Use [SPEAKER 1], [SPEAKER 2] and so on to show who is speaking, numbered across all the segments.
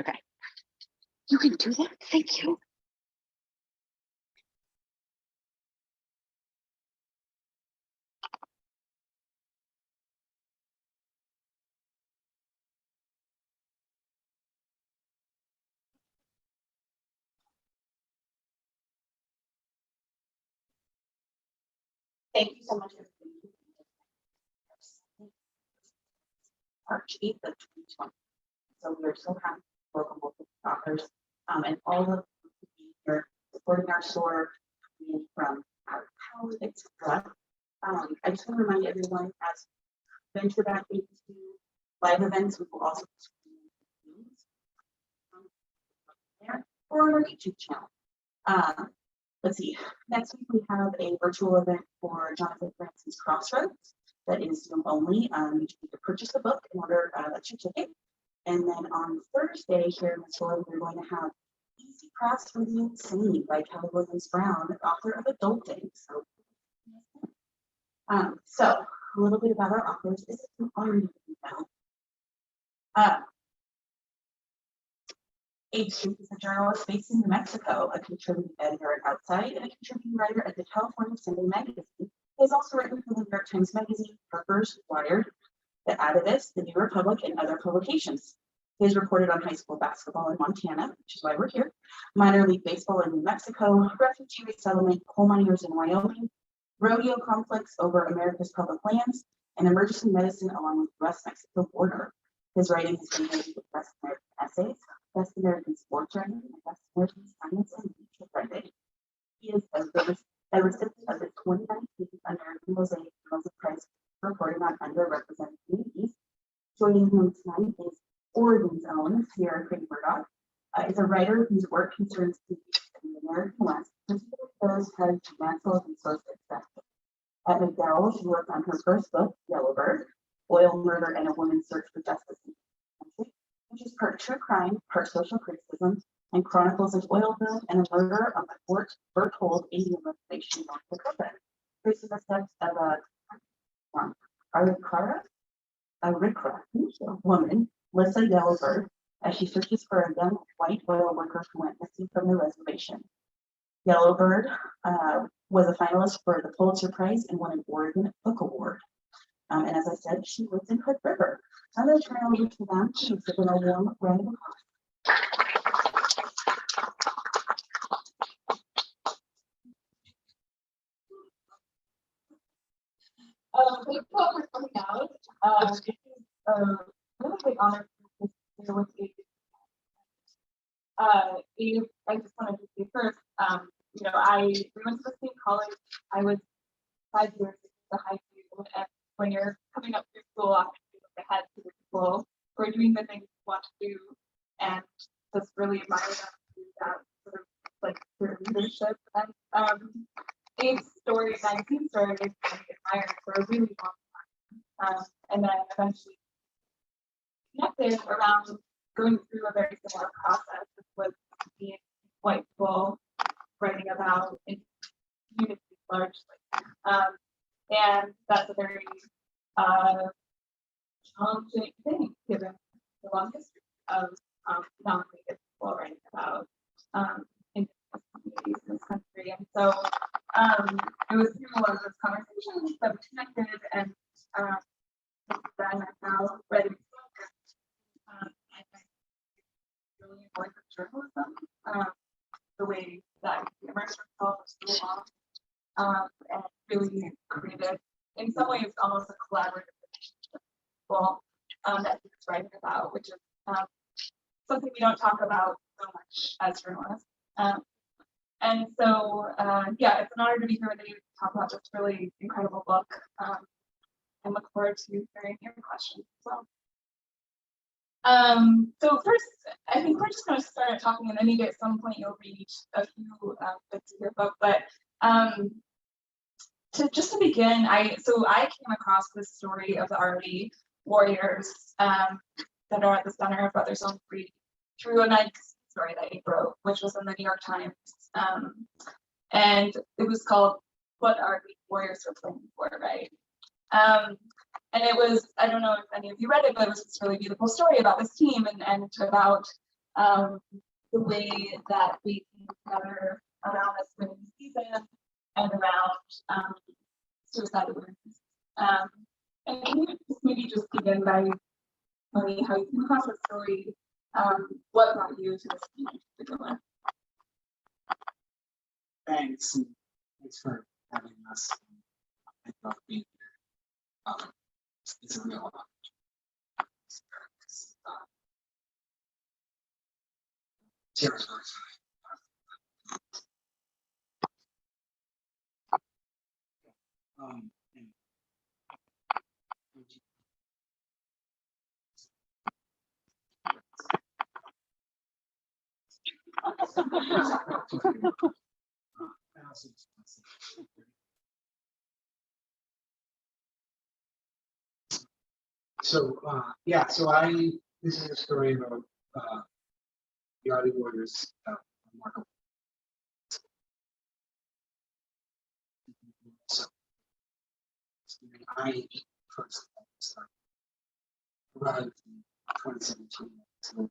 [SPEAKER 1] Okay. You can do that? Thank you.
[SPEAKER 2] Thank you so much for March 8th of 2020. So we are so happy to welcome both of the authors and all of you here supporting our store from our house, etc. I just want to remind everyone as venture back into live events, we will also there or on our YouTube channel. Let's see. Next week we have a virtual event for Jonathan Francis Crossroads that is Zoom only. You need to purchase the book in order that's your ticket. And then on Thursday here in the store, we're going to have Easy Crafts for the Insane by Kelly Williams Brown, author of Adulting. So a little bit about our authors. This is an Arlee now. Abe Streep is a journalist based in New Mexico, a contributing editor at Outside, and a contributing writer at the California Sunday Magazine. He has also written for the New York Times Magazine, Harper's, Wired, The Atavist, The New Republic, and other publications. He has reported on high school basketball in Montana, which is why we're here, minor league baseball in New Mexico, refugee resettlement, coal miners in Wyoming, rodeo conflicts over America's public lands, and emergency medicine along with the US-Mexico border. His writing has been noted with Best American Essays, Best American Sports Writing, and Best American Science and Leadership Writing. He is a recipient of the 2019 American Mosaic Journals Prize for reporting on underrepresented communities. Joining him tonight is Oregon's own Sierra Crane Murdoch. Is a writer whose work concerns communities in the American West, particularly those headed to natural resource extraction. At McDowell, she worked on her first book, Yellowbird, Oil, Murder, and a Woman's Search for Justice in the Country, which is part true crime, part social criticism, and chronicles an oil boom and a murder on the Fort Berthold Indian Reservation in North Dakota. Traces the steps of a Rikra woman, Lissa Yellowbird, as she searches for a young white oil worker who went missing from the reservation. Yellowbird was a finalist for the Pulitzer Prize and won an Oregon Book Award. And as I said, she lives in Hood River. I'm going to turn over to them to give them a warm round of applause.
[SPEAKER 3] Thank you all for coming out. It is a really big honor to be here with you. Abe, I just wanted to say first, we went to the same college. I was 5 years into high school, and when you're coming up through school, often you look ahead to the people who are doing the things you want to do, and just really admire them to do that sort of like their leadership. And Abe's story, 19 story, is admired for a really long time, and then eventually connected around going through a very similar process with being white people writing about in communities largely. And that's a very challenging thing given the long history of non-native people writing about indigenous communities in this country. And so it was through a lot of those conversations that we connected, and then I'm now writing really enjoyed the journalism, the way that we immersed ourselves so long, and really created, in some ways, almost a collaborative relationship with people that he was writing about, which is something we don't talk about so much as journalists. And so, yeah, it's an honor to be here with you to talk about this really incredible book, and look forward to hearing your questions as well. So first, I think we're just going to start talking, and then maybe at some point you'll read a few bits of your book. But to begin, I came across this story of the Arlee Warriors that are at the center of Brothers on Free through a nice story that he wrote, which was in the New York Times, and it was called "What Arlee Warriors Were Playing For," right? And it was, I don't know if any of you read it, but it was this really beautiful story about this team and about the way that we came together around this winning season and around suicide awareness. And can you maybe just begin by telling me how you came across that story, what brought you to this team in particular?
[SPEAKER 4] Thanks, and thanks for having us. I love being here. It's a real honor. Territory. And so yeah, so this is a story about the Arlee Warriors. Remarkable. So I first arrived in 2017. So,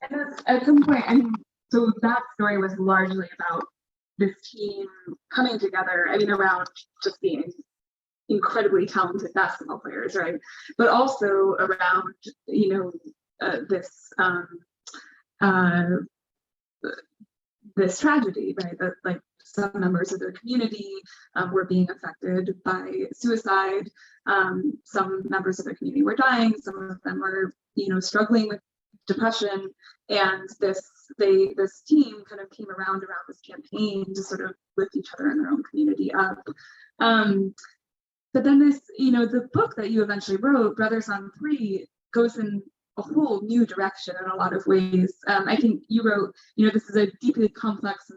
[SPEAKER 3] And at some point, I mean, so that story was largely about this team coming together, I mean, around just being incredibly talented basketball players, right? But also around, this tragedy, right? That like some members of their community were being affected by suicide. Some members of their community were dying. Some of them were, struggling with depression. And this team kind of came around this campaign to sort of lift each other in their own community up. But then this, the book that you eventually wrote, Brothers on Three, goes in a whole new direction in a lot of ways. I think you wrote, this is a deeply complex,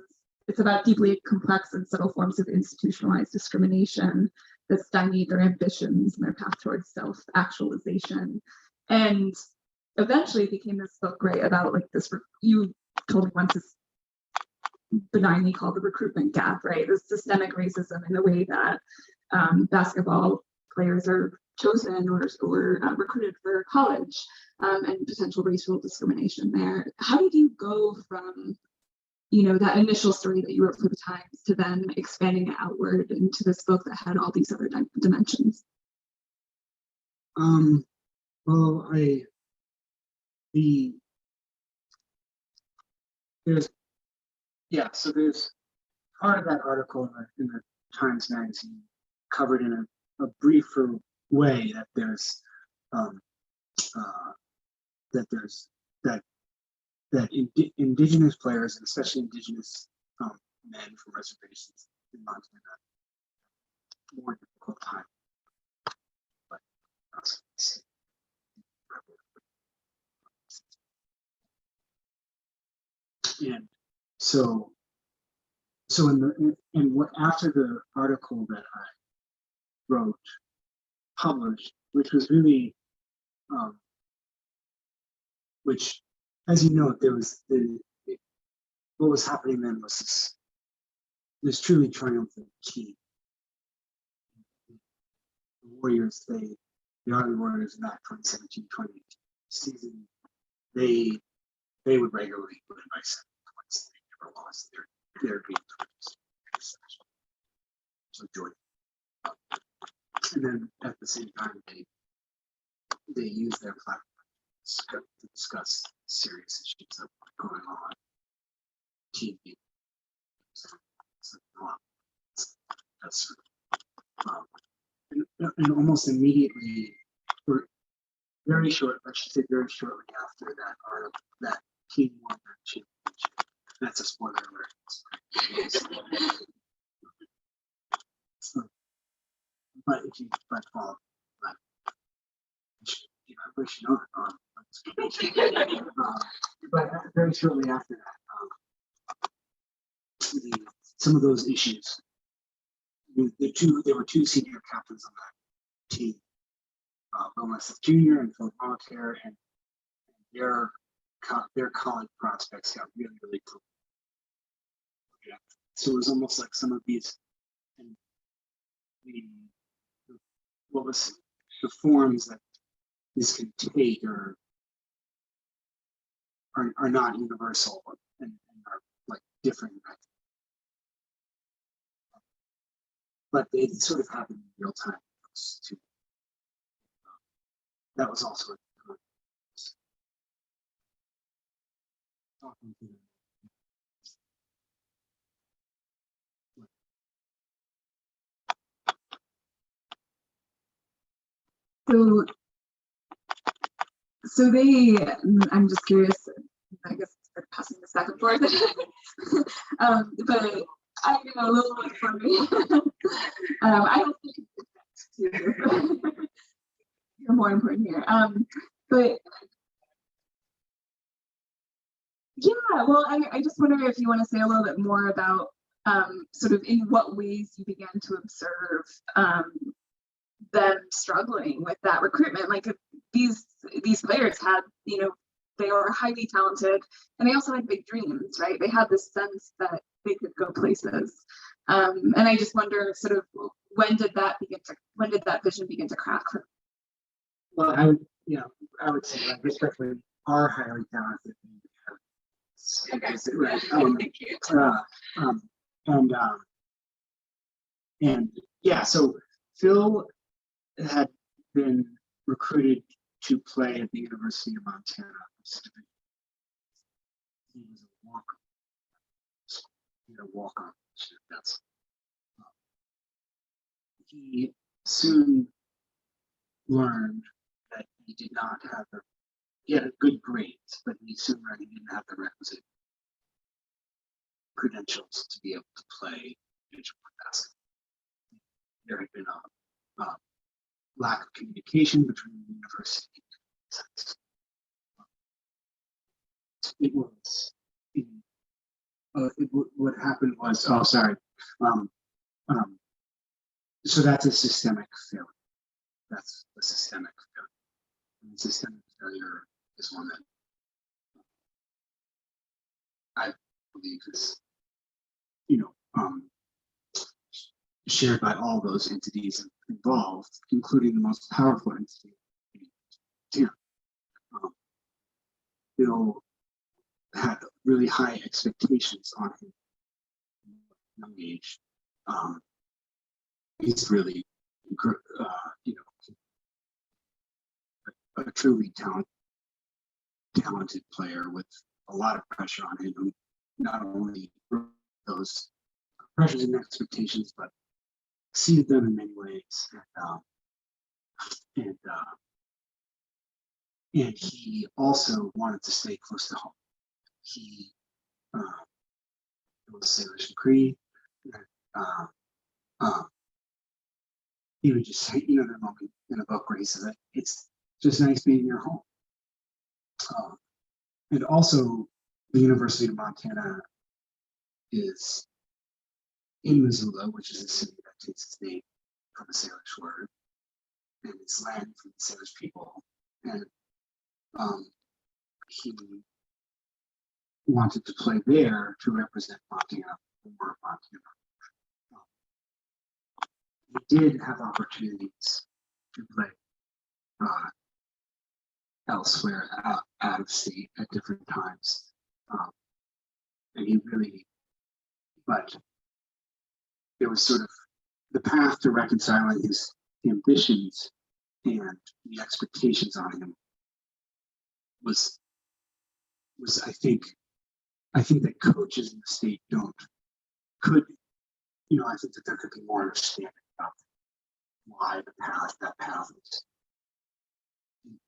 [SPEAKER 3] it's about deeply complex and subtle forms of institutionalized discrimination that stymie their ambitions and their path towards self-actualization. And eventually it became this book, right, about like this, you told me once, this benignly called the recruitment gap, right? The systemic racism in the way that basketball players are chosen or recruited for college, and potential racial discrimination there. How did you go from, that initial story that you wrote for the Times to then expanding it outward into this book that had all these other dimensions?
[SPEAKER 4] Well, so there's part of that article in the Times Magazine covered in a briefer way that there's indigenous players, and especially indigenous men from reservations in Montana, more difficult time. But and so after the article that I wrote published, which was really which, as you know, there was what was happening then was this truly triumphant team. The Warriors, the Arlee Warriors in that 2017-2018 season, they would regularly win by 7 points. They never lost their game. So Jordan. And then at the same time, they use their platform to discuss serious issues that were going on. TV. And almost immediately, very short, I should say very shortly after that article, that team won that championship. That's a spoiler alert. So, but if you follow, you know, everybody should know it. But very shortly after that, some of those issues. There were two senior captains on that team, Will Mesteth Jr. and Phillip Malatare, and their college prospects got really cool. Yeah. So it was almost like some of these, and what was the forms that this can take are not universal and are like different. But it sort of happened in real time too. That was also
[SPEAKER 5] so they, I'm just curious, I guess they're passing this back and forth. But I know a little bit from me. I don't think you're more important here. But yeah, well, I just wonder if you want to say a little bit more about sort of in what ways you began to observe them struggling with that recruitment. Like these players had, you know, they were highly talented and they also had big dreams, right? They had this sense that they could go places. And I just wonder sort of when did that vision begin to crack?
[SPEAKER 4] Well, I would say like especially are highly talented. And yeah, so Phil had been recruited to play at the University of Montana. He was a walk-on. That's he soon learned that he did not have he had a good grades, but he soon learned he didn't have the requisite credentials to be able to play Division I basketball. There had been a lack of communication between the university and what happened was, so that's a systemic failure. That's a systemic failure. And systemic failure is one that I believe is, shared by all those entities involved, including the most powerful entity. Bill had really high expectations on him at a young age. He's really, a truly talented player with a lot of pressure on him, who not only those pressures and expectations, but exceeded them in many ways. And he also wanted to stay close to home. He was Sailors and Cree. He would just say, the moment in a book where he says that it's just nice being in your home. And also, the University of Montana is in Missoula, which is a city that takes its name from a Salish word, and it's land for the Salish people. And he wanted to play there to represent Montana, or Montana. He did have opportunities to play elsewhere, out of state at different times, and he really, but there was sort of the path to reconciling his ambitions and the expectations on him was I think that coaches in the state I think that there could be more understanding about why that path was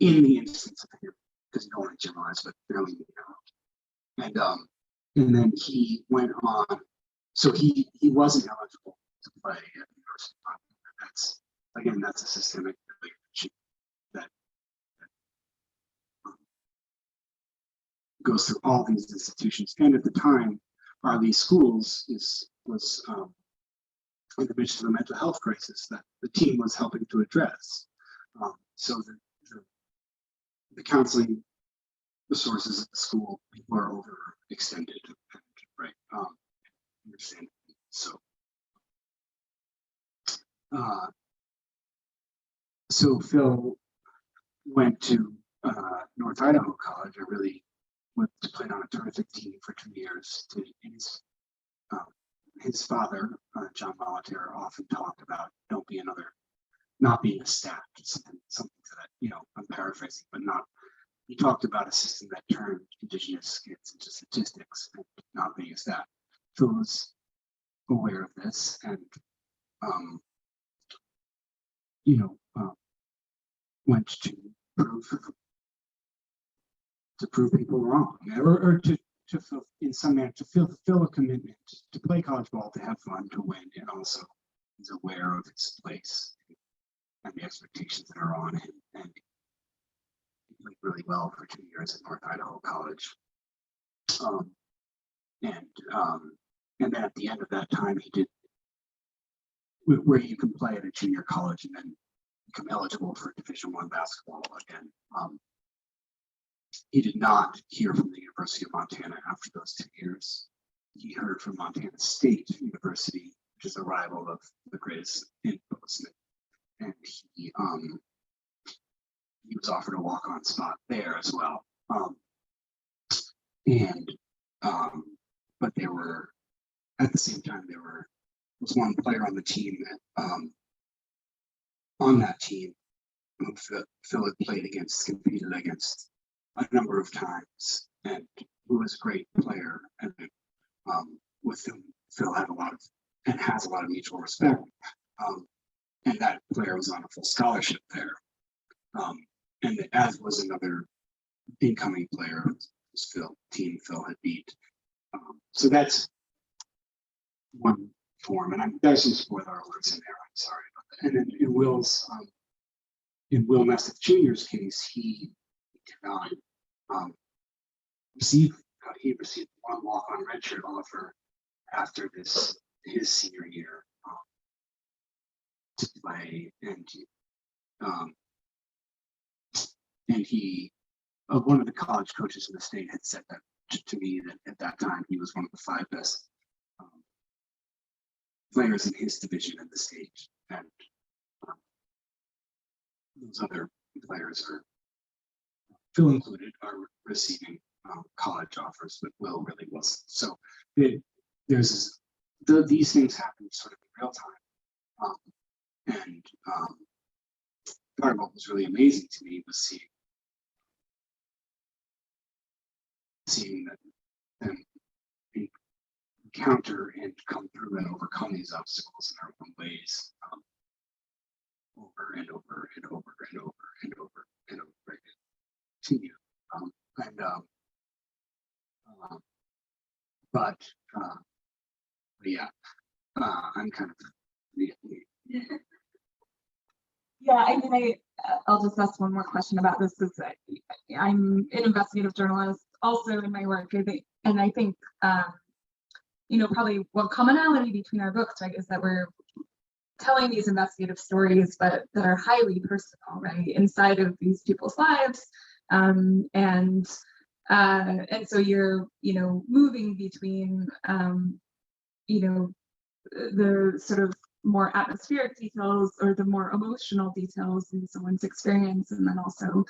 [SPEAKER 4] in the instance of him, because you don't want to generalize, but fairly narrow. And then he went on, so he wasn't eligible to play at the University of Montana. That's a systemic relationship that goes through all these institutions. And at the time, Arlee Schools was in the midst of a mental health crisis that the team was helping to address. So the counseling resources at the school were overextended, right? Understandably. So Phil went to North Idaho College. I really went to play on a terrific team for 2 years. His father, John Malatare, often talked about not being a stat, something to that, I'm paraphrasing, but not. He talked about a system that turned Indigenous kids into statistics and not being a stat. Phil was aware of this and, went to prove people wrong, or to in some manner to fulfill a commitment to play college ball, to have fun, to win, and also is aware of his place and the expectations that are on him. And he played really well for 2 years at North Idaho College. And then at the end of that time, he did where you can play at a junior college and then become eligible for Division I basketball again. He did not hear from the University of Montana after those 2 years. He heard from Montana State University, which is a rival of the greatest in Bozeman, and he was offered a walk-on spot there as well. But there were, at the same time, there was one player on the team on that team who Phil had competed against a number of times, and who was a great player, and with whom Phil had has a lot of mutual respect. And that player was on a full scholarship there. And as was another incoming player whose Phil had beat. So that's one form, and there's some spoiler alerts in there. I'm sorry about that. And then in Will Mesteth Jr.'s case, he did not receive. He received one walk-on redshirt offer after his senior year to play, and he one of the college coaches in the state had said that to me, that at that time he was one of the 5 best players in his division in the state, and those other players, Phil included, are receiving college offers, but Will really wasn't. So these things happen sort of in real time, and part of what was really amazing to me was seeing them encounter and come through and overcome these obstacles in their own ways, over and over and over and over and over and over again. Continue. Yeah, I'm kind of
[SPEAKER 5] Yeah, I mean, I'll just ask one more question about this. Is that I'm an investigative journalist also in my work, and I think probably one commonality between our books, right, is that we're telling these investigative stories, but that are highly personal, right, inside of these people's lives, and so you're moving between the sort of more atmospheric details or the more emotional details in someone's experience, and then also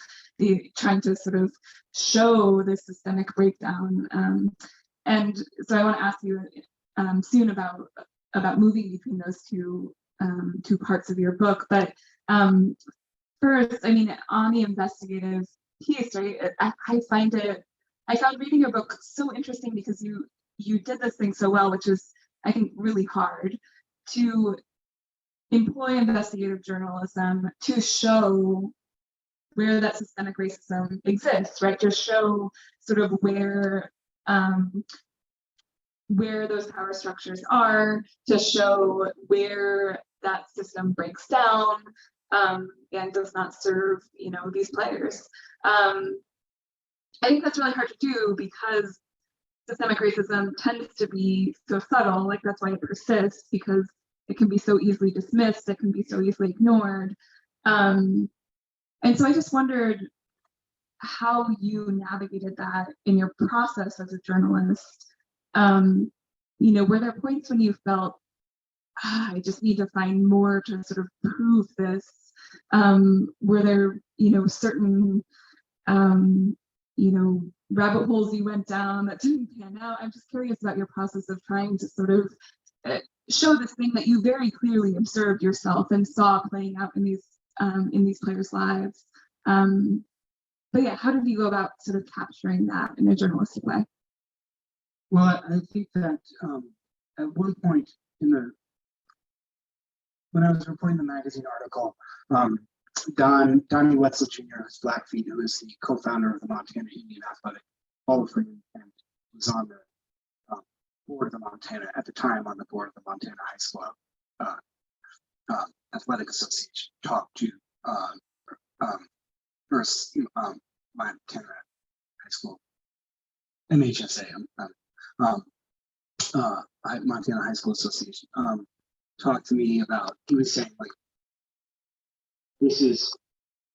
[SPEAKER 5] trying to sort of show the systemic breakdown. And so I want to ask you soon about moving between those two parts of your book. But first, I mean, on the investigative piece, right? I found reading your book so interesting because you did this thing so well, which is, I think, really hard, to employ investigative journalism to show where that systemic racism exists, right? To show sort of where those power structures are, to show where that system breaks down and does not serve, these players. I think that's really hard to do because systemic racism tends to be so subtle, like that's why it persists, because it can be so easily dismissed, it can be so easily ignored. And so I just wondered how you navigated that in your process as a journalist. Were there points when you felt, I just need to find more to sort of prove this? Were there, certain, rabbit holes you went down that didn't pan out? I'm just curious about your process of trying to sort of show this thing that you very clearly observed yourself and saw playing out in these players' lives. But yeah, how did you go about sort of capturing that in a journalistic way?
[SPEAKER 4] Well, I think that at one point when I was reporting the magazine article, Donnie Wetzel Jr., who's Blackfeet, who is the co-founder of the Montana Indian Athletic Hall of Fame, and was on the board of the Montana, at the time on the board of the Montana High School Athletic Association, talked to Montana High School, MHSA, Montana High School Association, talked to me about, he was saying, like,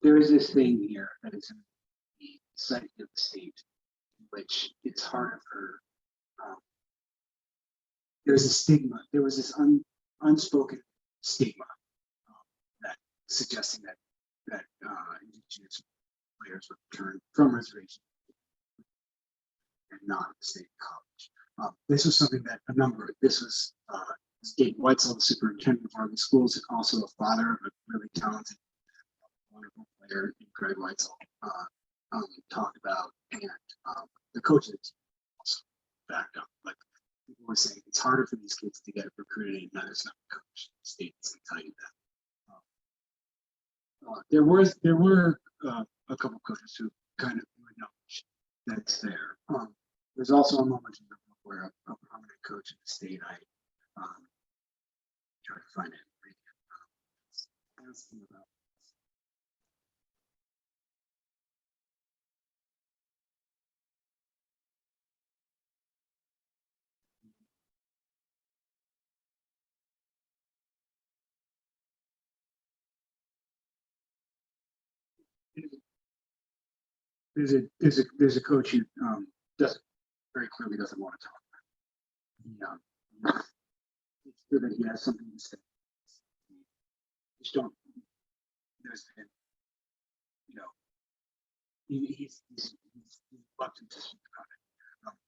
[SPEAKER 4] there is this thing here that is in the psyche of the state, in which it's harder for, there's a stigma, there was this unspoken stigma that suggesting that Indigenous players would return from reservation and not stay in college. This was something that this was Abe Weitzel, the superintendent of one of the schools, and also a father of a really talented, wonderful player, Greg Weitzel, talked about, and the coaches also backed up. Like, people were saying it's harder for these kids to get recruited, and there's not a coach. States can tell you that. There were a couple coaches who kind of acknowledged that it's there. There's also a moment in the book where a prominent coach in the state, I try to find it. Asking about. There's a coach who very clearly doesn't want to talk. It's clear that he has something to say. Just don't. There's been, he's reluctant to speak about it.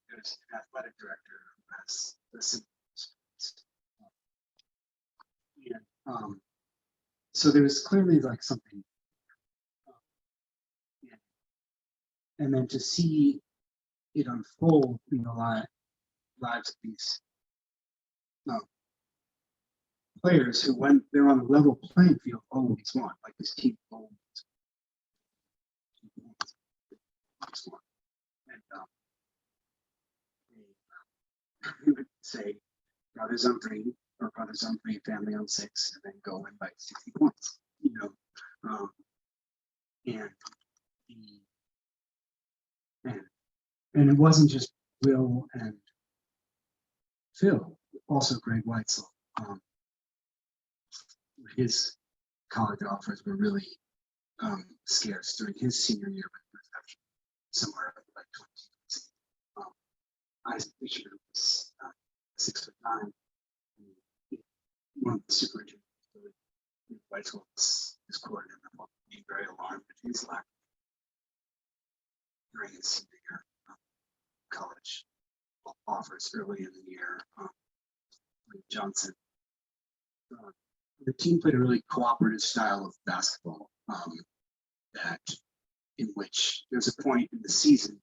[SPEAKER 4] There's an athletic director who has a similar response. So there was clearly like something. And then to see it unfold in the lives of these players who, when they're on a level playing field, always won. Like this team always won. And we would say brothers on 3 or brothers on 3, family on 6, and then go in by 60 points. And it wasn't just Will and Phil, also Greg Weitzel. His college offers were really scarce during his senior year, but it was actually somewhere like 20. Isaac Fisher was 6'9". One of the superintendents, Weitzel was his coordinator, being very alarmed at his lack during his senior year. College offers early in the year. Johnson. The team played a really cooperative style of basketball. That in which there's a point in the season,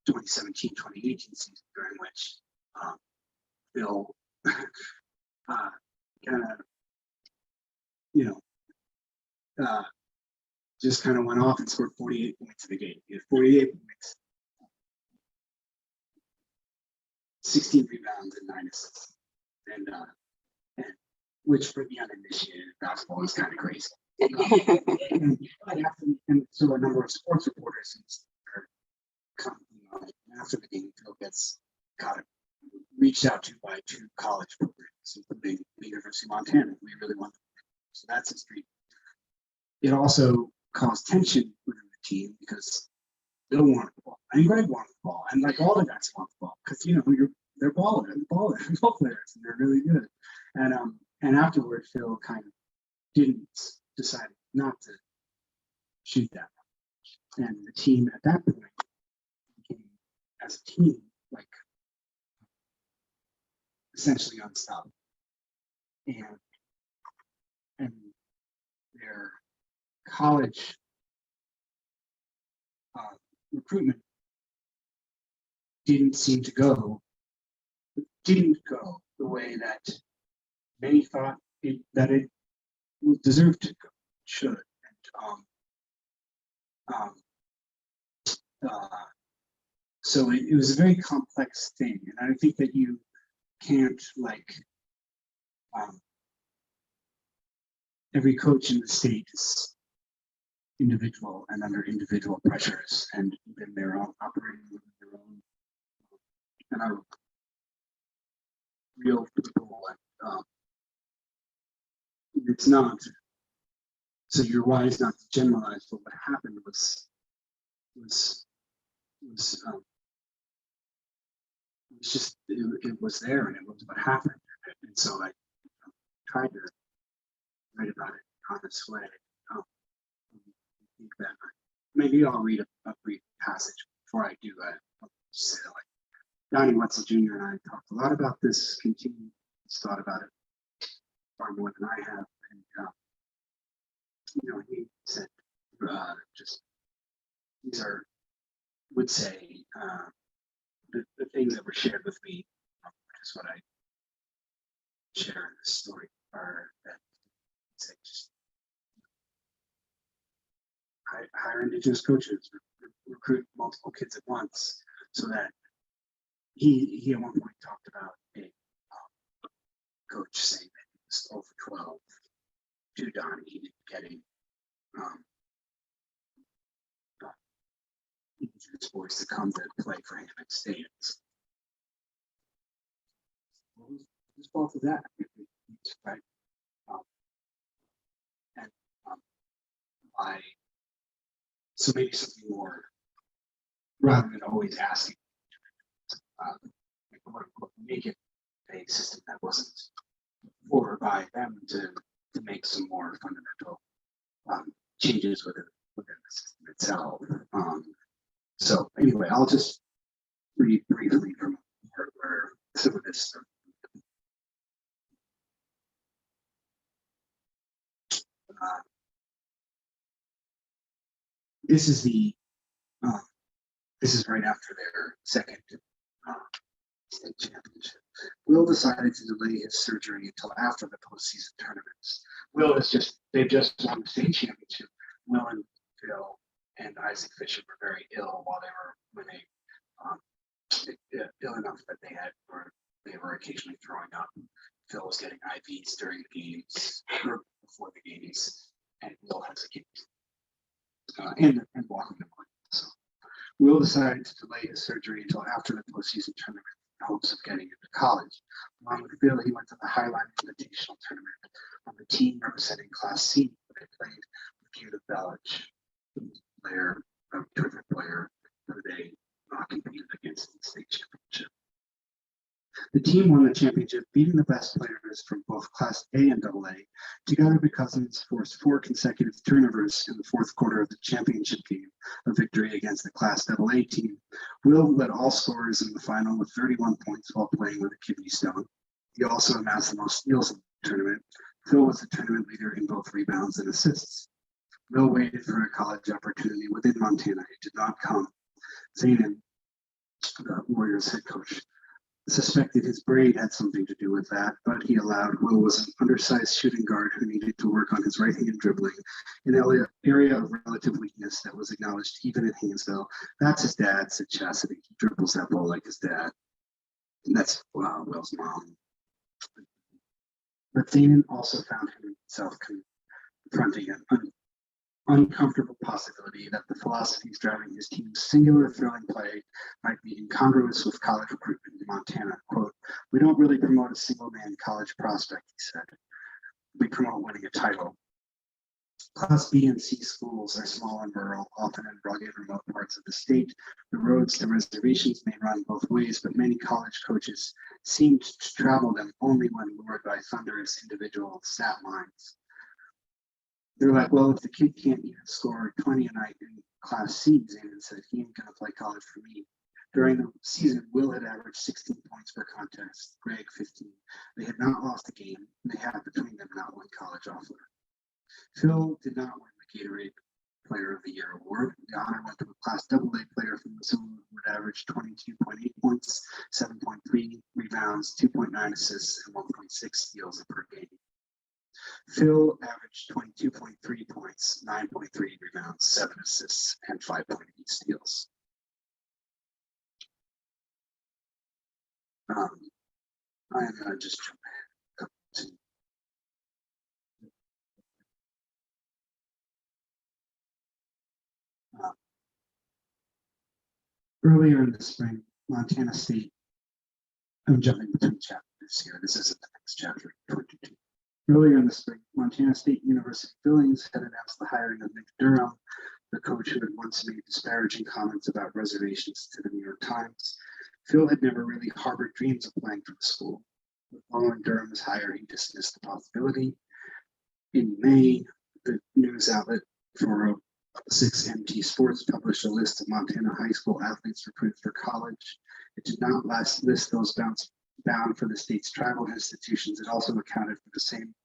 [SPEAKER 4] 2017-2018 season, during which Bill kind of just kind of went off and scored 48 points in the game. He had 48 points, 16 rebounds, and 9 assists. And which for the uninitiated basketball is kind of crazy. And so a number of sports reporters come after the game, Phil got reached out to by 2 college programs, including the University of Montana. We really want them. So that's his dream. It also caused tension within the team because Bill wanted the ball and Greg wanted the ball, and like all the guys want the ball because they're ball players and they're really good. And afterward, Phil kind of decided not to shoot that much, and the team at that point became, as a team, like essentially unstoppable. And their college recruitment didn't go the way that many thought that it deserved to go, should. So it was a very complex thing, and I think that you can't every coach in the state is individual and under individual pressures, and even their own operating within their own and are real people. And it's not. So you're wise not to generalize, but what happened was just it was there, and it was what happened. And so I tried to write about it in this way. I think that maybe I'll read a brief passage before I do that. I'll just say, like, Donnie Wetzel Jr. and I talked a lot about this, continued thought about it far more than I have. And he said just these are, would say, the things that were shared with me, which is what I share in this story, are that just hire Indigenous coaches, recruit multiple kids at once, so that he at one point talked about a coach saying that he was 0 for 12 to Donnie, getting Indigenous boys to come to play for him at states. Whose fault is that? Right? Why? So maybe something more, rather than always asking, quote unquote, make it a system that wasn't for or by them to make some more fundamental changes within the system itself. So anyway, I'll just read briefly from where some of this stuff. This is right after their second state championship. Will decided to delay his surgery until after the postseason tournaments. They just won the state championship. Will and Phil and Isaac Fisher were very ill while when they ill enough that they were occasionally throwing up. Phil was getting IVs during the games or before the games, and Will has a kid and walking the point. So Will decided to delay his surgery until after the postseason tournament in hopes of getting into college. Along with Phil, he went to the Highline Invitational Tournament on the team representing Class C, where they played with Caleb Bellich, a terrific player who they competed against in the state championship. The team won the championship, beating the best players from both Class A and AA. Together, the Cousins forced 4 consecutive turnovers in the fourth quarter of the championship game, a victory against the Class AA team. Will led all scorers in the final with 31 points while playing with a kidney stone. He also amassed the most steals in the tournament. Phil was the tournament leader in both rebounds and assists. Will waited for a college opportunity within Montana. It did not come. Zanin, the Warriors head coach, suspected his braid had something to do with that, but he allowed. Will was an undersized shooting guard who needed to work on his right-hand dribbling, an area of relative weakness that was acknowledged even in Haynesville. That's his dad, said Chastity. He dribbles that ball like his dad. And that's Will's mom. But Thanen also found himself confronting an uncomfortable possibility that the philosophies driving his team's singular thrilling play might be incongruous with college recruitment in Montana. Quote, "We don't really promote a single man college prospect," he said. "We promote winning a title. Class B and C schools are small and rural, often in rugged, remote parts of the state. The roads to reservations may run both ways, but many college coaches seem to travel them only when lured by thunderous individual stat lines. They're like, well, if the kid can't even score 20 a night in Class C," Zanin said, "he ain't gonna play college for me." During the season, Will had averaged 16 points per contest, Greg 15. They had not lost a game, and they had between them not one college offer. Phil did not win the Gatorade Player of the Year award. The honor went to a Class AA player from Missoula who had averaged 22.8 points, 7.3 rebounds, 2.9 assists, and 1.6 steals per game. Phil averaged 22.3 points, 9.3 rebounds, 7 assists, and 5.8 steals. I'm going to just jump ahead to earlier in the spring, Montana State. I'm jumping between chapters here. This isn't the next chapter, 22. Earlier in the spring, Montana State University Billings had announced the hiring of Nick Durham, the coach who had once made disparaging comments about reservations to the New York Times. Phil had never really harbored dreams of playing for the school. Following Durham's hire, he dismissed the possibility. In May, the news outlet 406 MT Sports published a list of Montana high school athletes recruited for college. It did not list those bound for the state's tribal institutions. It also accounted for the same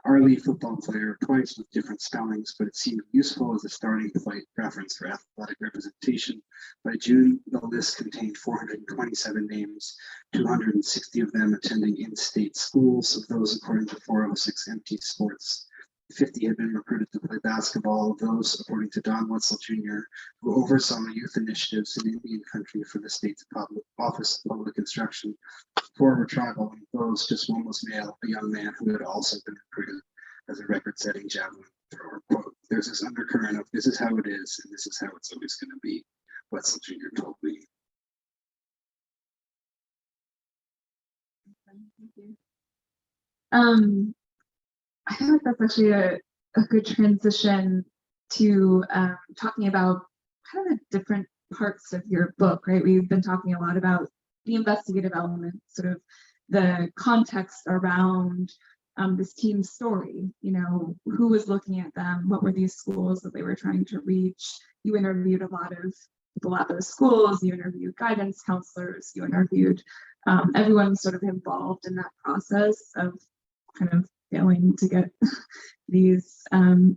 [SPEAKER 4] Arlee football player twice with different spellings, but it seemed useful as a starting point reference for athletic representation. By June, the list contained 427 names, 260 of them attending in-state schools. Of those, according to 406 MT Sports, 50 had been recruited to play basketball. Those, according to Don Wetzel Jr., who oversaw youth initiatives in Indian country for the state's Office of Public Instruction, 4 were tribal, and those, just one was male, a young man who had also been recruited as a record-setting javelin thrower. Quote, "There's this undercurrent of this is how it is, and this is how it's always going to be," Wetzel Jr. told me.
[SPEAKER 5] Thank you. I feel like that's actually a good transition to talking about kind of the different parts of your book, right? We've been talking a lot about the investigative element, sort of the context around this team's story, you know, who was looking at them, what were these schools that they were trying to reach. You interviewed a lot of people at those schools, you interviewed guidance counselors, you interviewed everyone sort of involved in that process of kind of failing to get these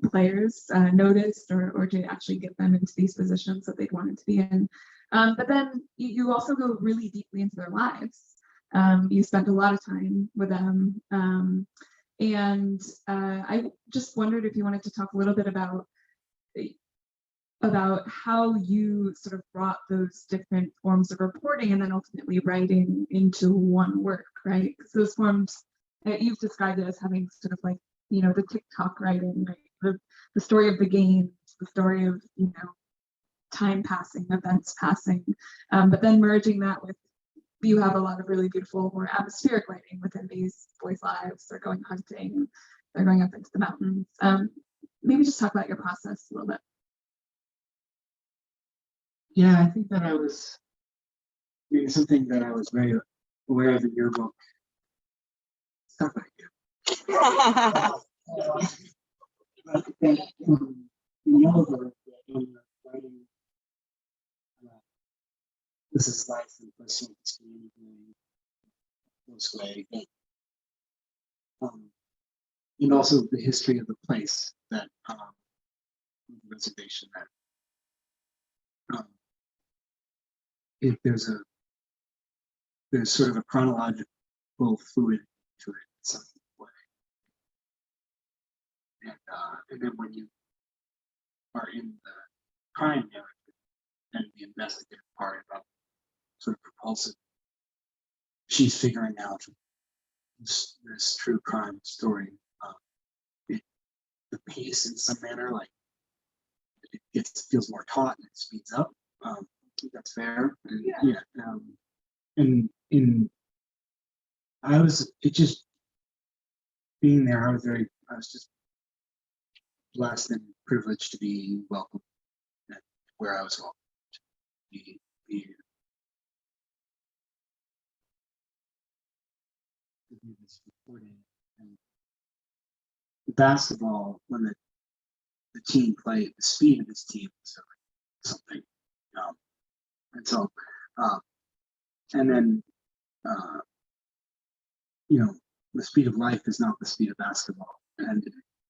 [SPEAKER 5] players noticed or to actually get them into these positions that they'd wanted to be in. But then you also go really deeply into their lives. You spent a lot of time with them. And I just wondered if you wanted to talk a little bit about how you sort of brought those different forms of reporting and then ultimately writing into one work, right? Because those forms, you've described it as having sort of like, you know, the TikTok writing, right? The story of the games, the story of, you know, time passing, events passing, but then merging that with, you have a lot of really beautiful, more atmospheric writing within these boys' lives. They're going hunting, they're going up into the mountains. Maybe just talk about your process a little bit.
[SPEAKER 4] Yeah, I think that I was doing something that I was very aware of in your book. Stuff like that. Writing, this is life and personal experience in this way. And also the history of the place that the reservation that if there's a there's sort of a chronological fluid to it in some way. And then when you are in the crime narrative and the investigative part about sort of propulsive, she's figuring out this true crime story. The pace in some manner, like it feels more taut and it speeds up. I think that's fair. And, and in it just being there, I was just blessed and privileged to be welcome at where I was welcome to be. This reporting and basketball, when the team played, the speed of this team was something, and so and then the speed of life is not the speed of basketball, and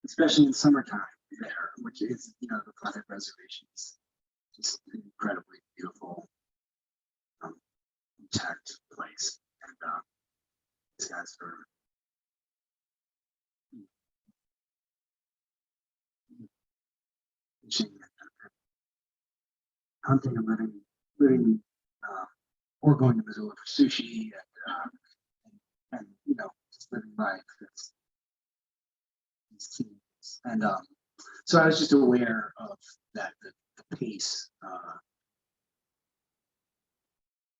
[SPEAKER 4] especially in summertime there, which is the Flathead Reservation is just an incredibly beautiful, intact place, and these guys are fishing and hunting and living or going to Missoula for sushi and just living life. These teams. And so I was just aware of that, the pace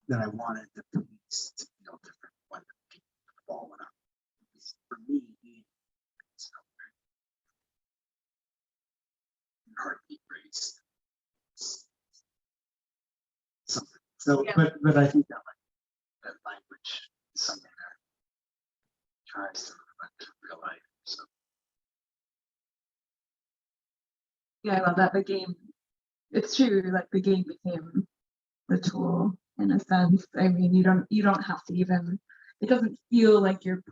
[SPEAKER 4] that I wanted the pace to feel different when the ball went up. For me, it's heartbeat race. Something. So, but I think that language is something that tries to reflect real life. So.
[SPEAKER 5] Yeah, I love that. The game, it's true, like the game became the tool in a sense. I mean, you don't have to even, it doesn't feel like you're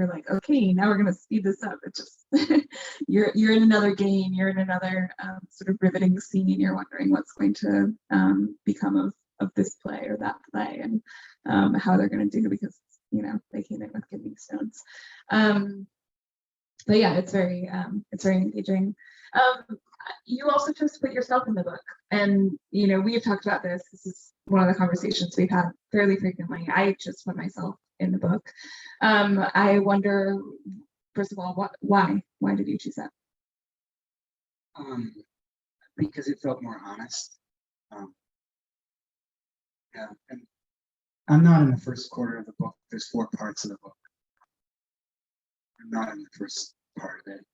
[SPEAKER 5] like, okay, now we're gonna speed this up. It just you're in another game, you're in another sort of riveting scene, you're wondering what's going to become of this play or that play, and how they're gonna do, because they came in with kidney stones. But yeah, it's very engaging. You also chose to put yourself in the book, and we have talked about this. This is one of the conversations we've had fairly frequently. I just put myself in the book. I wonder, first of all, why did you choose that?
[SPEAKER 4] Because it felt more honest. Yeah, and I'm not in the first quarter of the book. There's 4 parts of the book. I'm not in the first part of it,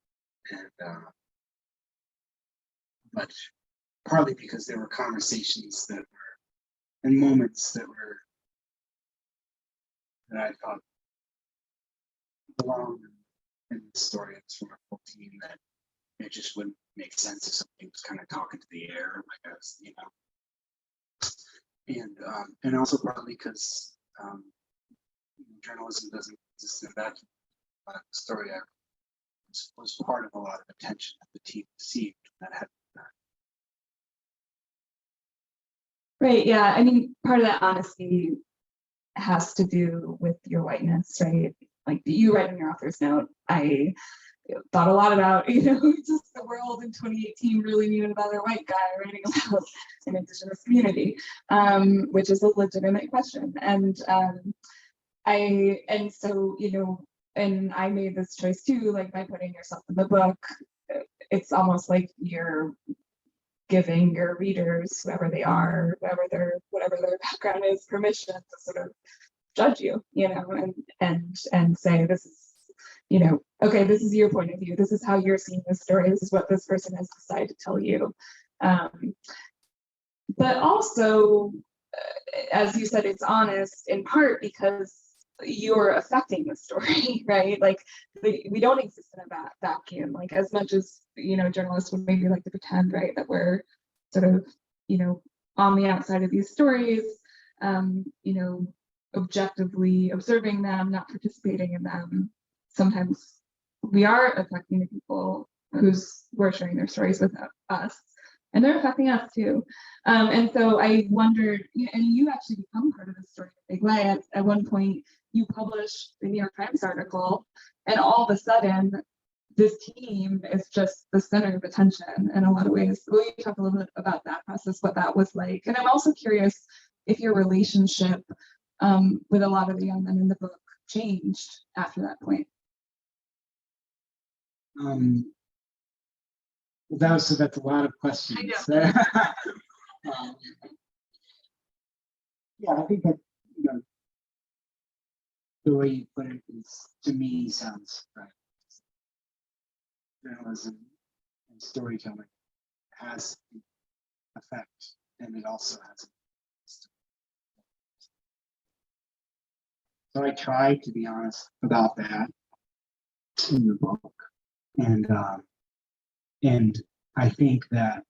[SPEAKER 4] and but partly because there were conversations that were and moments that I thought belonged in the story. It's from a whole team that it just wouldn't make sense if something was kind of talking to the air, like I was, and also partly because journalism doesn't exist in a vacuum. The story was part of a lot of attention that the team received that had.
[SPEAKER 5] Right. Yeah. I mean, part of that honesty has to do with your whiteness, right? Like you write in your author's note, I thought a lot about, just the world in 2018 really needed another white guy writing about an indigenous community, which is a legitimate question. And and I made this choice too, like by putting yourself in the book, it's almost like you're giving your readers, whoever they are, whatever their background is, permission to sort of judge you, and say, this is, okay, this is your point of view. This is how you're seeing this story. This is what this person has decided to tell you. But also, as you said, it's honest in part because you're affecting the story, right? Like we don't exist in a vacuum. Like as much as journalists would maybe like to pretend, right, that we're sort of on the outside of these stories, objectively observing them, not participating in them. Sometimes we are affecting the people who are sharing their stories with us, and they're affecting us too. And so I wondered, and you actually become part of the story in a big way. At one point, you published the New York Times article, and all of a sudden, this team is just the center of attention in a lot of ways. Will you talk a little bit about that process, what that was like? And I'm also curious if your relationship with a lot of the young men in the book changed after that point.
[SPEAKER 4] Well, that's a lot of questions.
[SPEAKER 5] I
[SPEAKER 4] Yeah, I think that, you know, the way you put it is, to me, sounds right. Journalism and storytelling has effect, and it also has. So I tried to be honest about that in the book, and I think that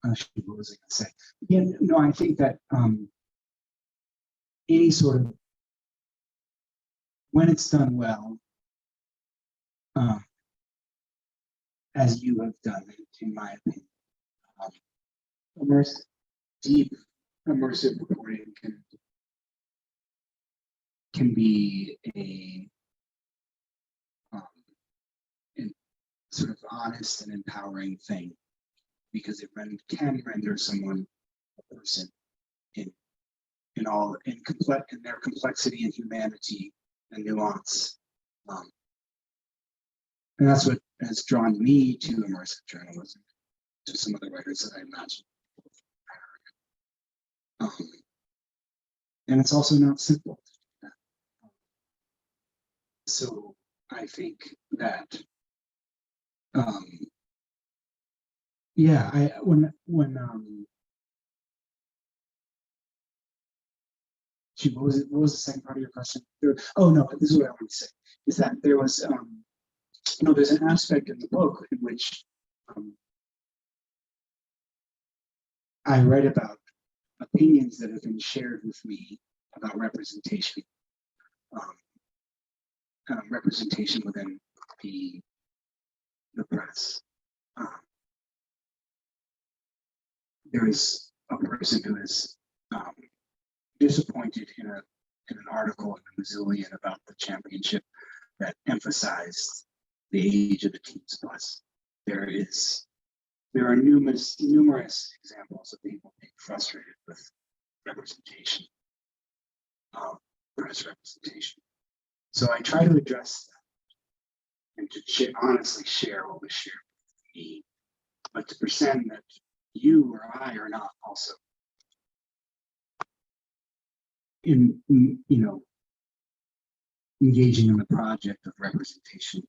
[SPEAKER 4] what was I going to say? Yeah, no, I think that any sort of, when it's done well, as you have done it, in my opinion, deep immersive reporting can be a sort of honest and empowering thing, because it can render someone a person in their complexity and humanity and nuance. And that's what has drawn me to immersive journalism, to some of the writers that I imagine. And it's also not simple. So I think that, yeah, when what was the second part of your question? Oh no, this is what I want to say, is that there was, there's an aspect in the book in which I write about opinions that have been shared with me about representation, representation within the press. There is a person who is disappointed in an article in the Missoulian about the championship that emphasized the age of the team's bus. There are numerous examples of people being frustrated with representation, press representation. So I try to address that and to honestly share what was shared with me, but to pretend that you or I are not also engaging in the project of representation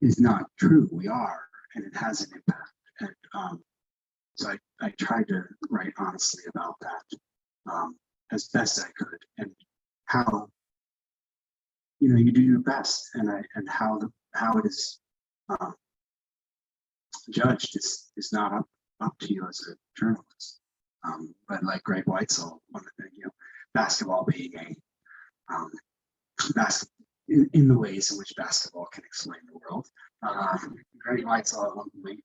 [SPEAKER 4] is not true. We are, and it has an impact. And so I tried to write honestly about that as best I could, and how you do your best, and how it is judged is not up to you as a journalist. But like Greg Weitzel, basketball being in the ways in which basketball can explain the world. Greg Weitzel at one point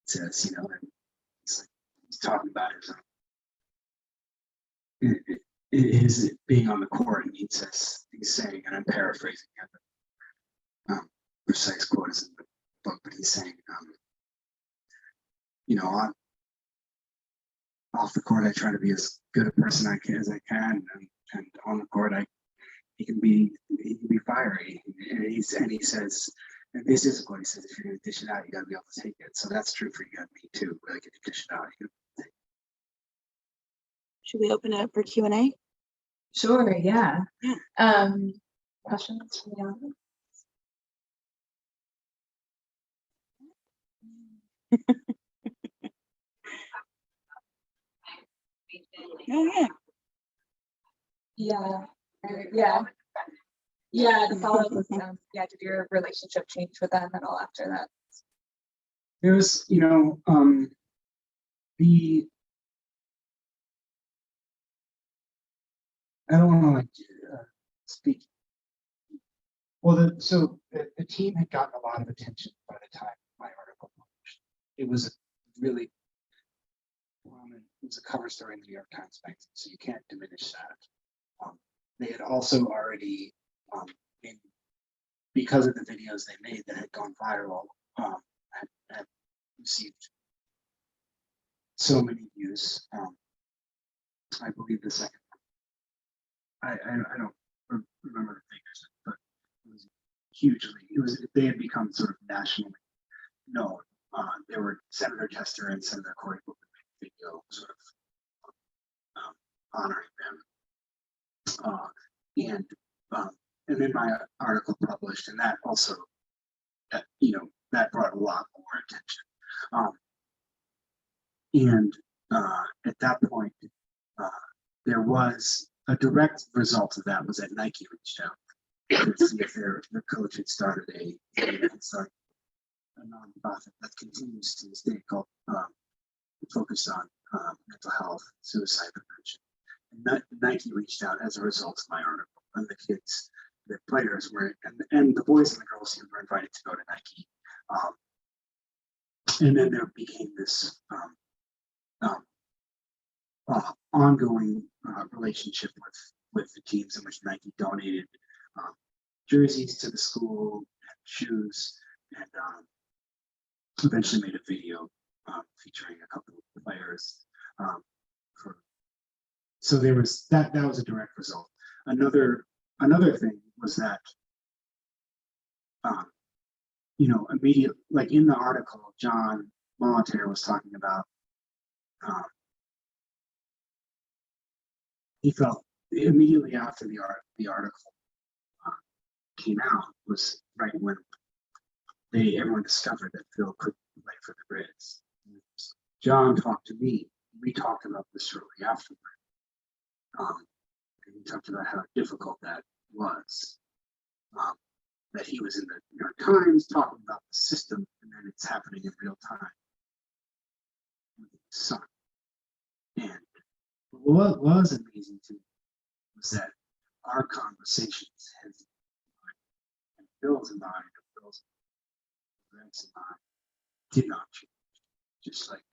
[SPEAKER 4] says, he's talking about his being on the court, and he's saying, and I'm paraphrasing the precise quote is in the book, but he's saying, off the court, I try to be as good a person as I can, and on the court, he can be fiery, and he says, and this is what he says: if you're going to dish it out, you got to be able to take it. So that's true for you and me too. Like, if you dish it out, you got to take it.
[SPEAKER 1] Should we open it up for Q&A?
[SPEAKER 5] Sure, yeah. Questions from the audience?
[SPEAKER 1] Oh,
[SPEAKER 5] yeah. Yeah, the follow-up was, did your relationship change with them at all after that?
[SPEAKER 4] There's, I don't want to speak Well, the team had gotten a lot of attention by the time my article published. It was really prominent. It was a cover story in the New York Times magazine, so you can't diminish that. They had also already, because of the videos they made that had gone viral, had received so many views. I believe the second one, I don't remember the figures, but it was hugely. They had become sort of nationally known. There were Senator Tester and Senator Cory Booker made a video sort of honoring them, and then my article published, and that also, that brought a lot more attention. At that point, there was a direct result of that was that Nike reached out to see if their coach had started a nonprofit that continues to this day called focused on mental health, suicide prevention. And Nike reached out as a result of my article, and the kids, the players were, and the boys and the girls team were invited to go to Nike. And then there became this ongoing relationship with the teams, in which Nike donated jerseys to the school, and shoes, and eventually made a video featuring a couple of players. So there was that was a direct result. Another thing was that immediately, like in the article, John Malatare was talking about he felt immediately after the article came out was right when everyone discovered that Phil could play for the Grizz. John talked to me. We talked about this shortly afterward. And he talked about how difficult that was. That he was in the New York Times talking about the system, and then it's happening in real time with his son. And what was amazing to me was that our conversations, his mind, and Phil's mind, and Phil's Greg's mind, did not change. Just like,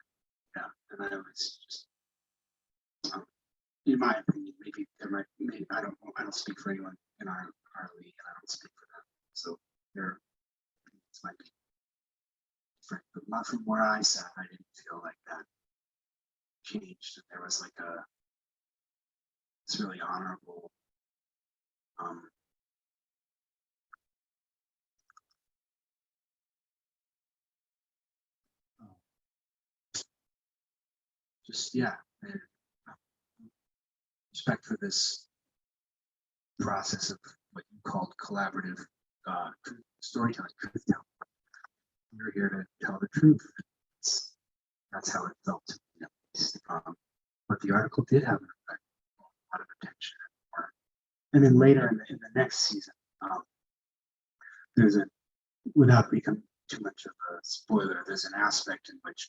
[SPEAKER 4] yeah, and I was just, in my opinion, maybe I don't speak for anyone in our league, and I don't speak for them. So their opinions might be different, but not from where I sat. I didn't feel like that changed. There was like it's really honorable. Just and, respect for this process of what you called collaborative storytelling, truth telling. We're here to tell the truth. That's how it felt to me, at least. But the article did have an effect, a lot of attention, and then later in the next season, there's without becoming too much of a spoiler, there's an aspect in which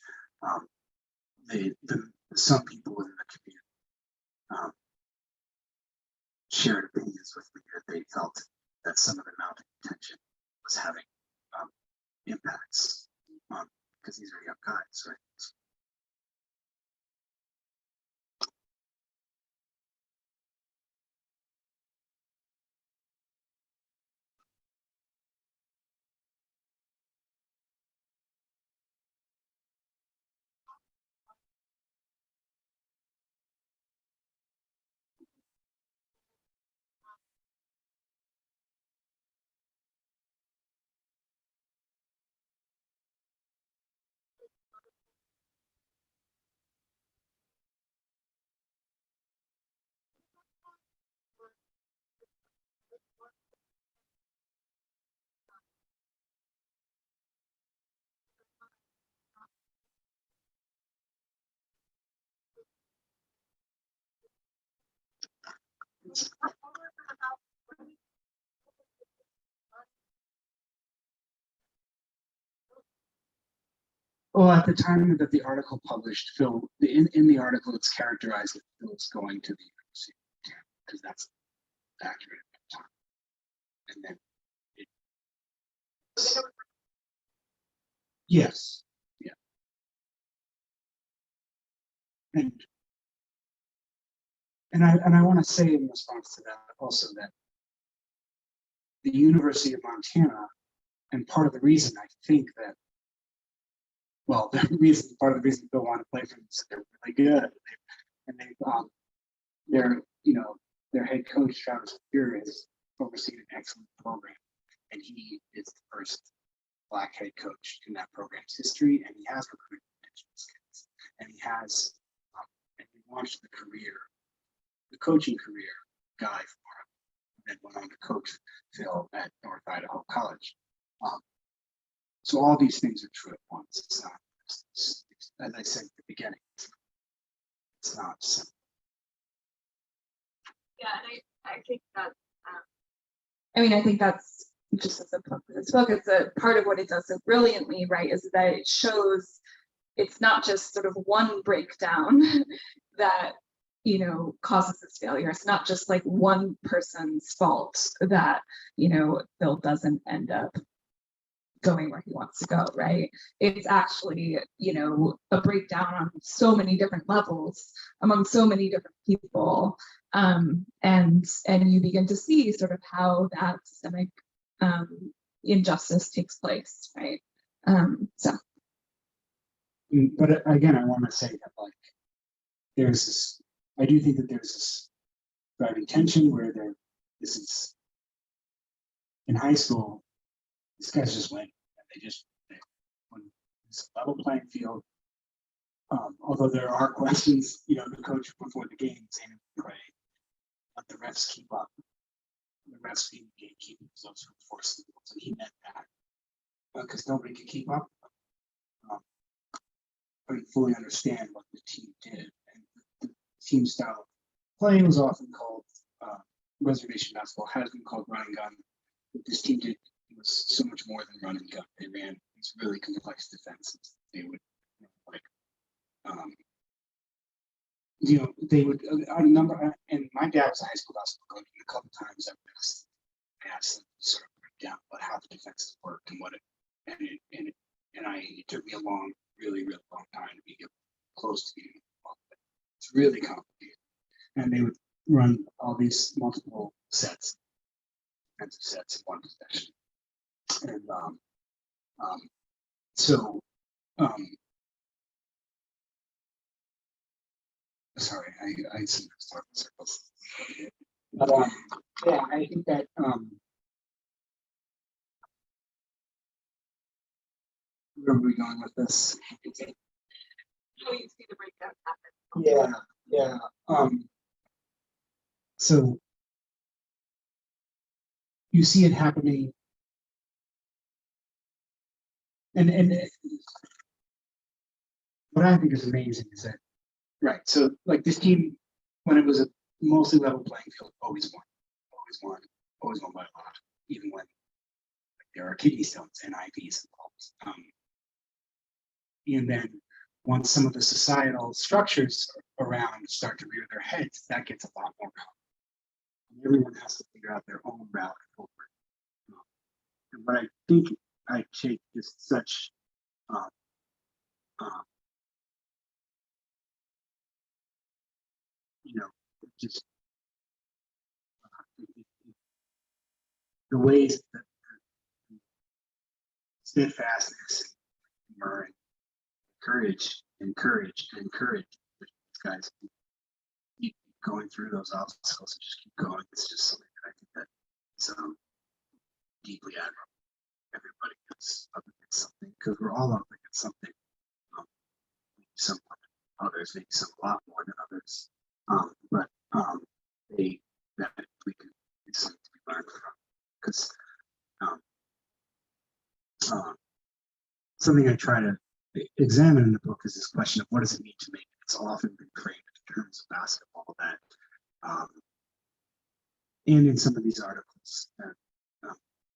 [SPEAKER 4] some people within the community shared opinions with me that they felt that some of the mounting tension was having impacts because these are young guys, right? Well, at the time that the article published, Phil, in the article, it's characterized that Phil's going to the University of Montana because that's accurate at the time. And then Yes, yeah. And I want to say in response to that also that the University of Montana, and part of the reason I think that, well, part of the reason people want to play for them is they're really good, their head coach Travis Fuhr is overseeing an excellent program, and he is the first Black head coach in that program's history, and he has recruited Indigenous kids, and he has and he launched the coaching career guy for him, and then went on to coach Phil at North Idaho College. So all these things are true at once. It's not, as I said at the beginning, it's not simple.
[SPEAKER 3] Yeah, and I think that
[SPEAKER 5] I mean, I think that's just as a book. This book is a part of what it does so brilliantly, right? Is that it shows it's not just sort of one breakdown that causes this failure. It's not just like one person's fault that Bill doesn't end up going where he wants to go, right? It's actually a breakdown on so many different levels among so many different people, and you begin to see sort of how that systemic injustice takes place, right?
[SPEAKER 4] But again, I want to say that there's this. I do think that there's this driving tension where this is in high school. These guys just win, and when it's a level playing field. Although there are questions, the coach before the game saying, "Pray, let the refs keep up." The refs being gatekeeping those who force the rules, and he meant that because nobody could keep up. I didn't fully understand what the team did, and the team style of play was often called reservation basketball, has been called run and gun. What this team did was so much more than run and gun. They ran these really complex defenses. They would they would on a number. And my dad was a high school basketball coach, and a couple times I asked them to sort of break down how the defenses worked and it took me a really long time to be close to being involved. It's really complicated, and they would run all these multiple sets, defensive sets in one possession, and sorry, I sometimes talk in circles, but yeah, I think that where are we going with this?
[SPEAKER 3] how you see the breakdown happen.
[SPEAKER 4] Yeah. So you see it happening, and what I think is amazing is that, right? So like this team, when it was a mostly level playing field, always won by a lot, even when there are kidney stones and IVs involved. And then once some of the societal structures around start to rear their heads, that gets a lot more complicated. Everyone has to figure out their own route forward. And what I think I take is such just the ways that steadfastness and courage these guys keep going through those obstacles and just keep going. It's just something that I think that is deeply admirable. Everybody gets up against something because we're all up against something. Some more than others, maybe some a lot more than others. But that we can do something to be learned from, because something I try to examine in the book is this question of what does it mean to make it? It's often been framed in terms of basketball that, and in some of these articles that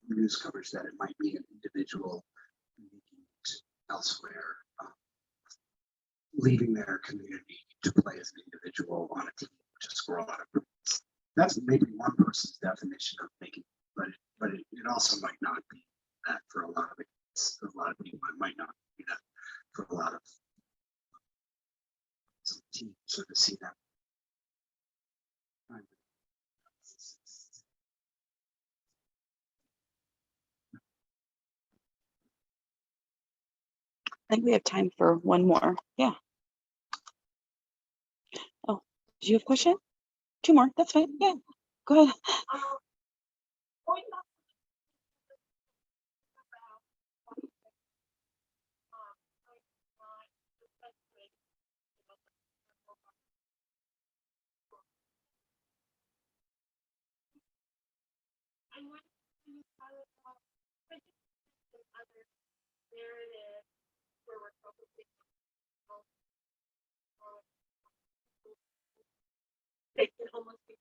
[SPEAKER 4] news coverage that it might be an individual elsewhere, leaving their community to play as an individual on a team, which is score a lot of points. That's maybe one person's definition of making, but it also might not be. that for a lot of it. A lot of people might not do that for a lot of some teams. So to see that.
[SPEAKER 1] I think we have time for one more. Yeah. Oh, do you have a question? Two more. That's fine. Yeah. Go ahead.
[SPEAKER 3] They can almost be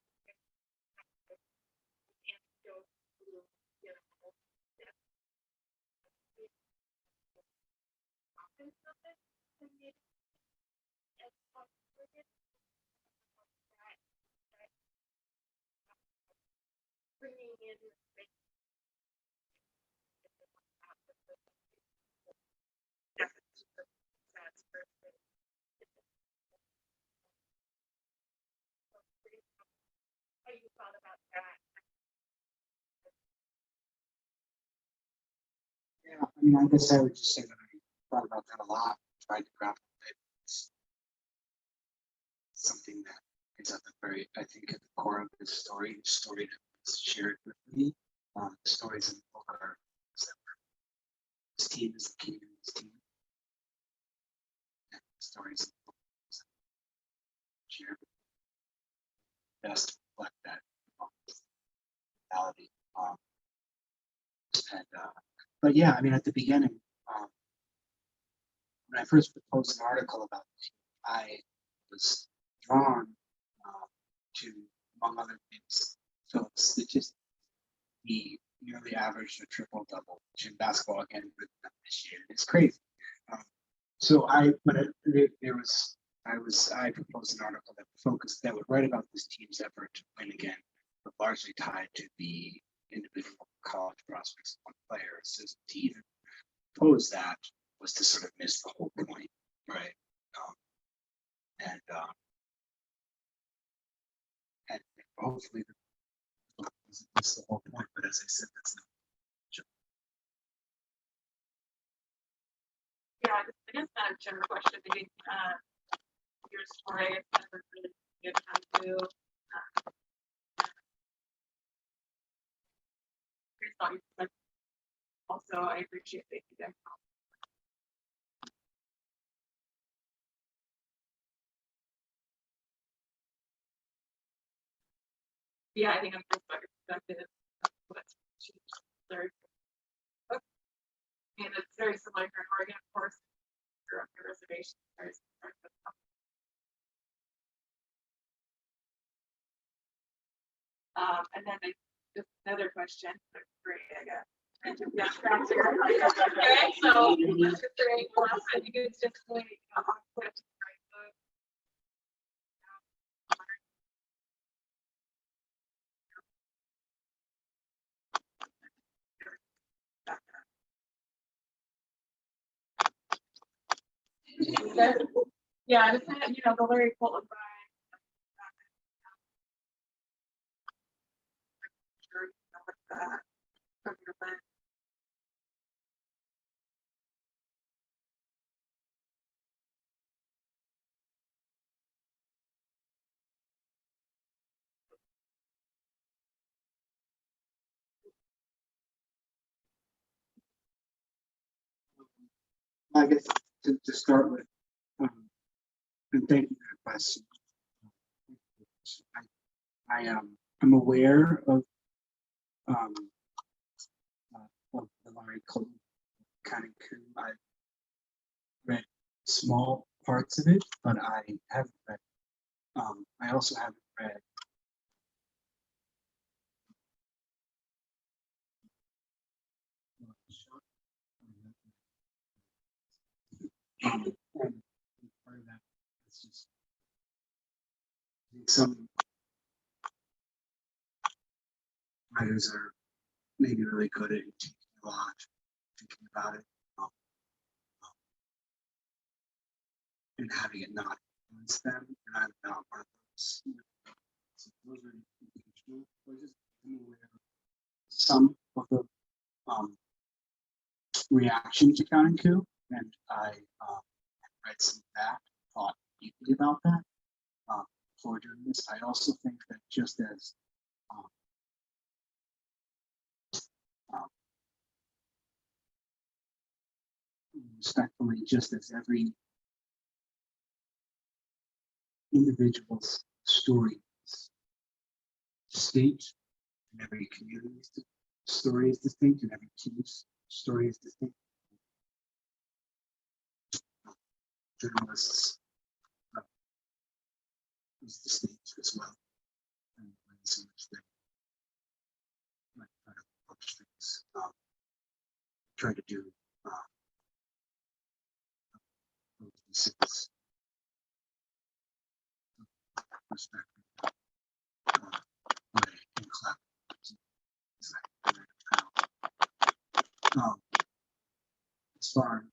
[SPEAKER 3] bringing in how you thought about that.
[SPEAKER 4] Yeah, I mean, I guess I would just say that I thought about that a lot, tried to grapple with it. It's something that is at the very, I think, at the core of the story that was shared with me. The stories in the book are this team is the king of this team. And the stories in the book is shared best reflect that reality. But yeah, I mean, at the beginning, when I first proposed an article about it, I was drawn to, among other things, Phillip statistics. He nearly averaged a triple double, which in basketball again with this year is crazy. So I proposed an article that focused that would write about this team's effort to win again, but largely tied to the individual college prospects of one player. So to even pose that was to sort of miss the whole point, right? And hopefully that's the whole point. But as I said, that's not.
[SPEAKER 3] Yeah, I guess not a general question. Maybe your story is never really good time to but also I appreciate the feedback. Yeah, I think I'm just better perspective. What's very and it's very similar for Oregon, of course. Your reservation very similar. And then just another question. Great, I guess. Yeah, okay, so that's just very last. I think it's just really on quick, right? Yeah, just the Larry Colton by from your lens.
[SPEAKER 4] I guess to start with, and thank you for the question. I'm aware of the Larry Colton kind of coup. I read small parts of it, but I haven't read. I also haven't read. And part of that is just some writers are maybe really good at taking a lot thinking about it, and having it not influence them. And I'm not one of those. So those are individual choices. I'm aware of some of the reaction to Counting Coup, and I read some of that, thought deeply about that before doing this. I also think that just as respectfully, just as every individual's story is distinct, and every community's story is distinct, and every team's story is distinct. Journalists is distinct as well, and ways in which they might try to approach things, try to do things respectfully, way and as far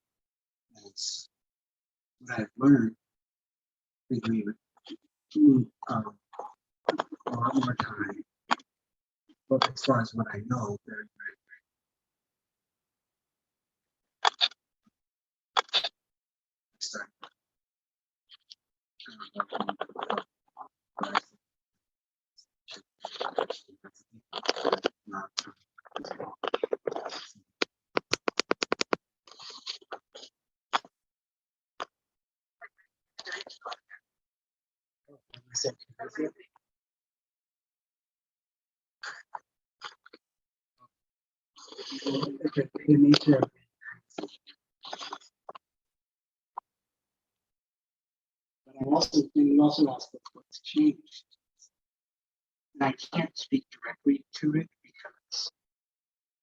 [SPEAKER 4] as what I've learned, I agree with a lot more time. But as far as what I know, very, very, start. But I also think you also asked what's changed. And I can't speak directly to it because,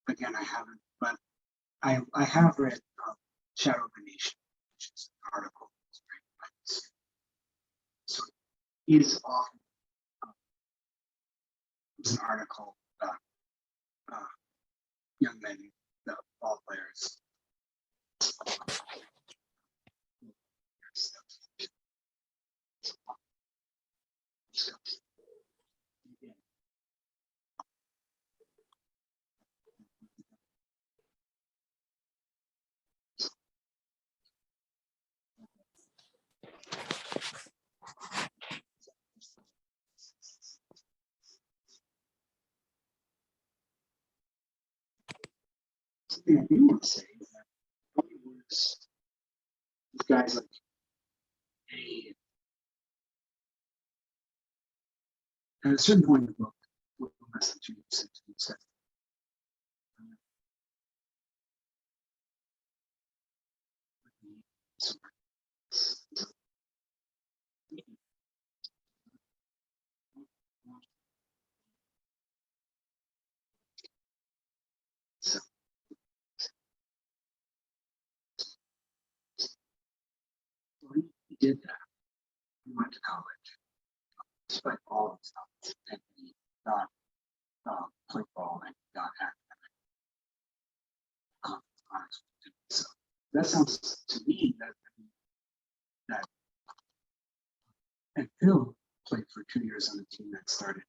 [SPEAKER 4] again, I haven't, but I have read Shadow of the Nation, which is an article that's written by this. So it is often it's an article about young men, the ball players. Something I do want to say is that these guys like at a certain point in the book, Will Mesteth said, so when he did that, he went to college, despite all the stuff, and he got played ball and got academic honors. So that sounds to me that and Phil played for 2 years on the team that started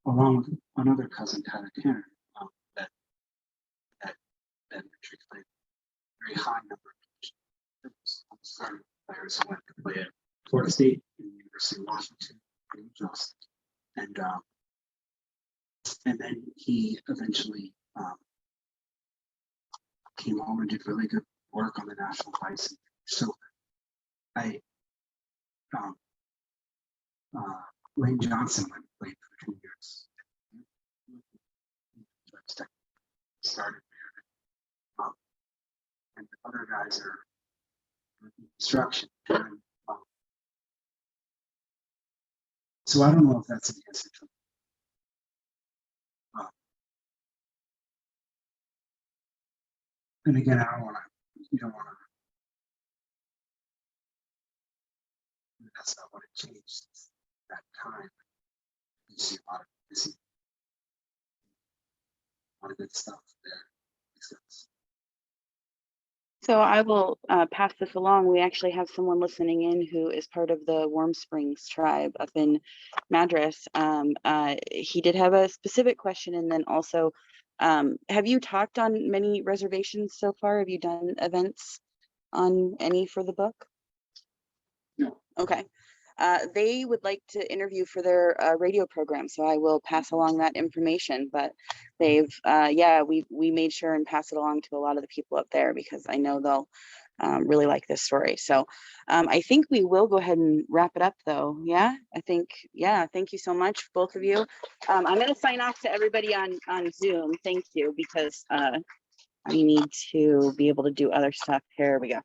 [SPEAKER 4] along with another cousin, Tyler Tanner, that Richard played a very high number of starting players who went to play at Florida State and the University of Washington, and then he eventually came home and did really good work on the national bison. So Lane Johnson went and played for 2 years. Started there. And the other guys are in construction. So I don't know if that's an answer to and again, you don't want to, that's not what it changed since that time. You see a lot of busy lot of good stuff there. Makes sense.
[SPEAKER 1] So I will pass this along. We actually have someone listening in who is part of the Warm Springs tribe up in Madras. He did have a specific question, and then also, have you talked on many reservations so far? Have you done events on any for the book?
[SPEAKER 4] No.
[SPEAKER 1] Okay. They would like to interview for their radio program, so I will pass along that information. But they've, yeah, we made sure and pass it along to a lot of the people up there because I know they'll really like this story. So I think we will go ahead and wrap it up, though. Yeah, I think, yeah. Thank you so much, both of you. I'm going to sign off to everybody on Zoom. Thank you, because I need to be able to do other stuff. Here we go.